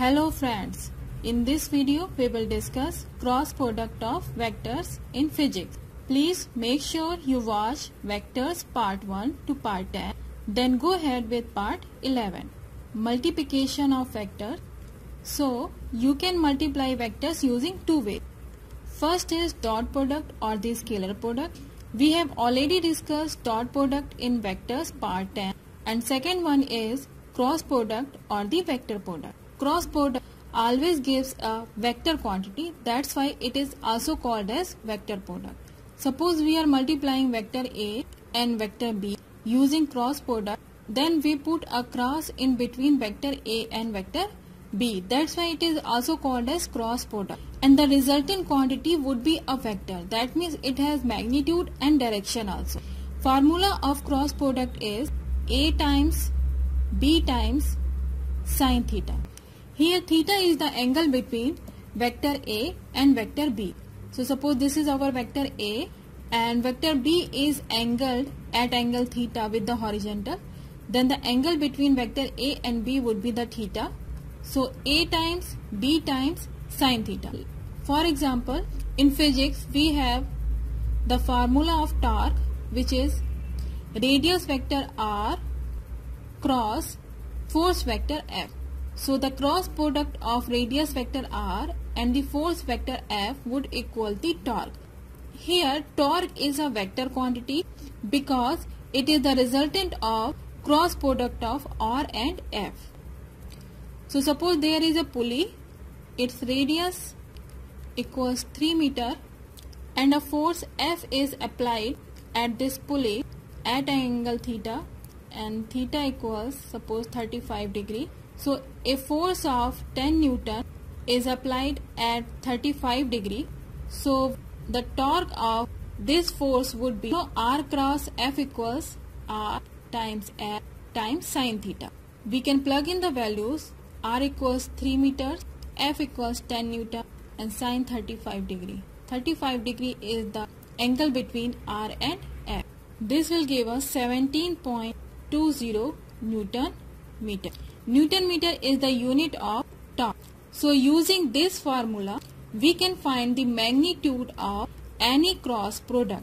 Hello friends, in this video we will discuss cross product of vectors in physics. Please make sure you watch vectors part 1 to part 10, then go ahead with part 11. Multiplication of vectors. So you can multiply vectors using two ways. First is dot product or the scalar product. We have already discussed dot product in vectors part 10, and second one is cross product or the vector product. Cross product always gives a vector quantity, that's why it is also called as vector product. Suppose we are multiplying vector A and vector B using cross product, then we put a cross in between vector A and vector B. That's why it is also called as cross product. And the resultant quantity would be a vector. That means it has magnitude and direction also. Formula of cross product is A times B times sin theta. Here theta is the angle between vector A and vector B. So suppose this is our vector A and vector B is angled at angle theta with the horizontal. Then the angle between vector A and B would be the theta. So A times B times sin theta. For example, in physics we have the formula of torque, which is radius vector R cross force vector F. So the cross product of radius vector R and the force vector F would equal the torque. Here torque is a vector quantity because it is the resultant of cross product of R and F. So suppose there is a pulley, its radius equals 3 meter and a force F is applied at this pulley at angle theta, and theta equals suppose 35 degree. So a force of 10 Newton is applied at 35 degree. So the torque of this force would be R cross F equals R times F times sin theta. We can plug in the values. R equals 3 meters, F equals 10 Newton and sin 35 degree. 35 degree is the angle between R and F. This will give us 17.20 Newton meter. Newton meter is the unit of torque. So using this formula, we can find the magnitude of any cross product.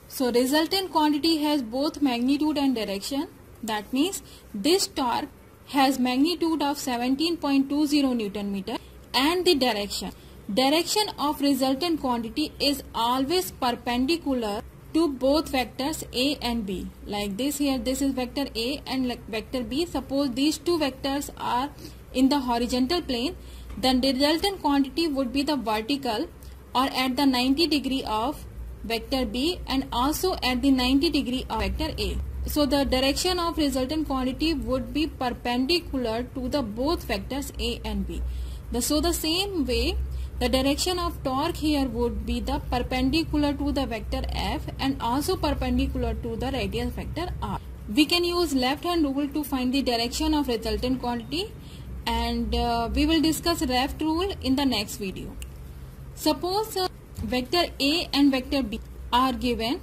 So resultant quantity has both magnitude and direction. That means this torque has magnitude of 17.20 Newton meter and the direction. Direction of resultant quantity is always perpendicular to both vectors A and B. Like this here, this is vector A and vector B. Suppose these two vectors are in the horizontal plane, then the resultant quantity would be the vertical or at the 90 degree of vector B and also at the 90 degree of vector A. So the direction of resultant quantity would be perpendicular to the both vectors A and B. So the same way, the direction of torque here would be the perpendicular to the vector F and also perpendicular to the radius vector R. We can use left hand rule to find the direction of resultant quantity, and we will discuss left rule in the next video. Suppose vector A and vector B are given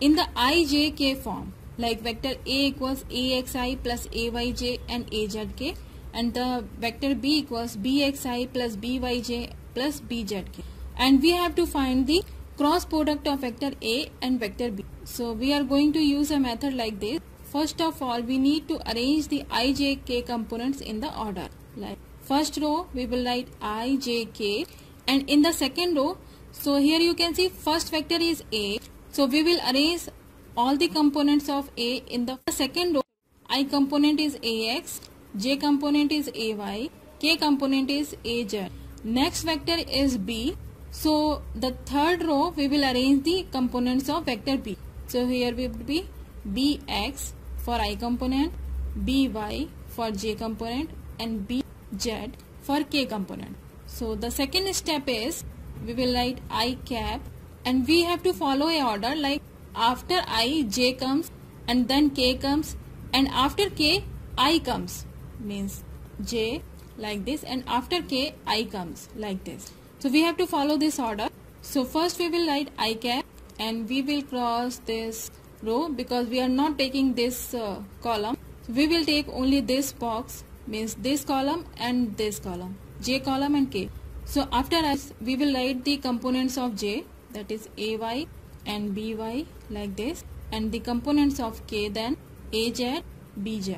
in the ijk form, like vector A equals axi plus ayj and azk, and the vector B equals bxi plus byj plus bzk, and we have to find the cross product of vector A and vector B. So we are going to use a method like this. First of all, we need to arrange the ijk components in the order. Like first row we will write ijk, and in the second row, so here you can see first vector is A, so we will arrange all the components of A in the second row. I component is ax, j component is ay, k component is az. Next vector is B, so the third row we will arrange the components of vector B. So here we would be bx for I component, by for j component and bz for k component. So the second step is we will write I cap, and we have to follow a order, like after I j comes and then k comes and after k I comes, means j like this, and after k I comes like this. So we have to follow this order. So first we will write I cap and we will cross this row because we are not taking this column. So we will take only this box means this column and this column, j column and k. So after us we will write the components of j, that is ay and by like this, and the components of k then az, bz.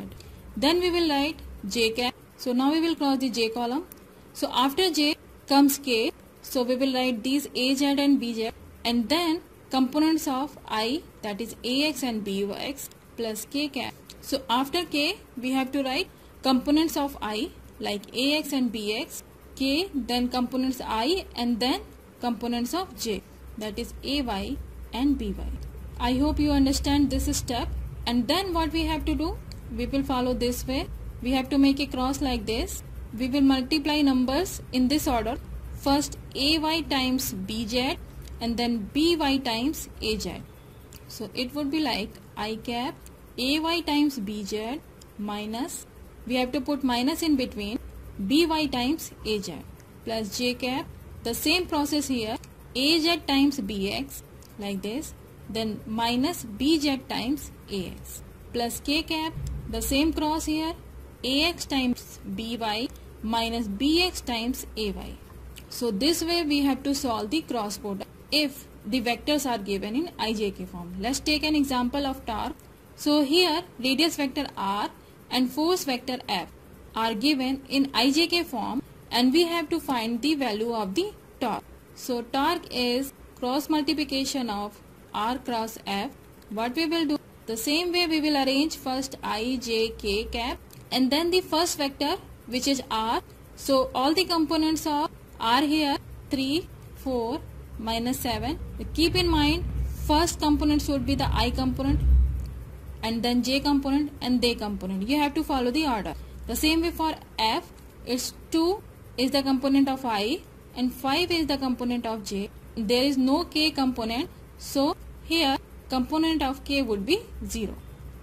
Then we will write j cap. So now we will cross the j column. So after j comes k, so we will write these az and bz, and then components of I, that is ax and byx plus k cap. So after k we have to write components of I like ax and bx, k, then components I, and then components of j, that is ay and by. I hope you understand this step. And then what we have to do, we will follow this way. We have to make a cross like this. We will multiply numbers in this order. First ay times bz and then by times az. So it would be like I cap ay times bz minus, we have to put minus in between, by times az plus j cap. The same process here, az times bx like this, then minus bz times ax plus k cap. The same cross here, ax times by minus bx times ay. So this way we have to solve the cross product if the vectors are given in ijk form. Let's take an example of torque. So here radius vector r and force vector F are given in ijk form, and we have to find the value of the torque. So torque is cross multiplication of r cross F. What we will do, the same way we will arrange first I, j, k cap, and then the first vector which is r. So all the components of r here 3, 4, minus 7. Keep in mind first component should be the I component, and then j component and they component. You have to follow the order. The same way for F, it's 2 is the component of I and 5 is the component of j. There is no k component, so here component of k would be 0.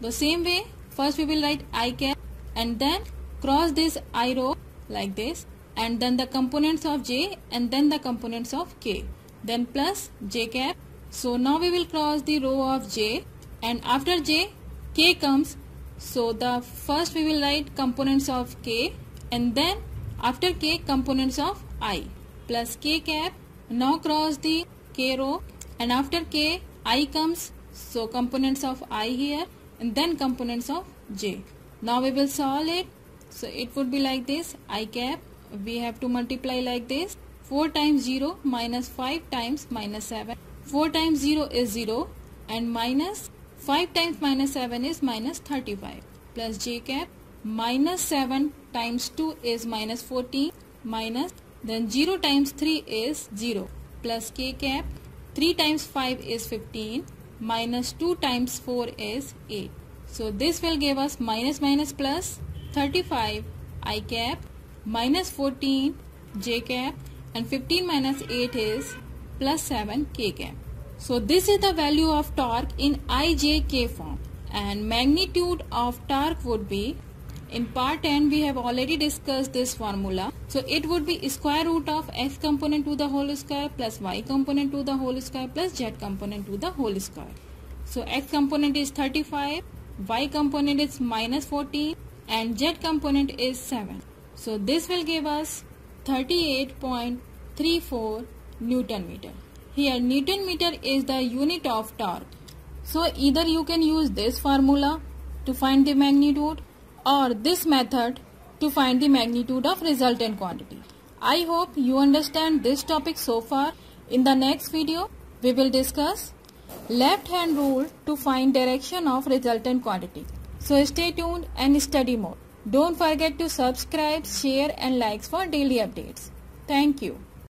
The same way first we will write I cap and then cross this I row like this, and then the components of j and then the components of k, then plus j cap. So now we will cross the row of j, and after j k comes, so the first we will write components of k, and then after k components of I plus k cap. Now cross the k row, and after k I comes, so components of I here and then components of j. Now we will solve it. So it would be like this, I cap, we have to multiply like this, 4 times 0 minus 5 times minus 7. 4 times 0 is 0 and minus 5 times minus 7 is minus 35 plus j cap, minus 7 times 2 is minus 14 minus, then 0 times 3 is 0 plus k cap, 3 times 5 is 15 minus 2 times 4 is 8. So this will give us minus minus plus 35 I cap minus 14 j cap, and 15 minus 8 is plus 7 k cap. So this is the value of torque in ijk form, and magnitude of torque would be, in part 10 we have already discussed this formula. So it would be square root of x component to the whole square plus y component to the whole square plus z component to the whole square. So x component is 35, y component is minus 14 and z component is 7. So this will give us 38.34 Newton meter. Here Newton meter is the unit of torque. So either you can use this formula to find the magnitude or this method to find the magnitude of resultant quantity. I hope you understand this topic so far. In the next video we will discuss left hand rule to find direction of resultant quantity. So stay tuned and study more. Don't forget to subscribe, share and likes for daily updates. Thank you.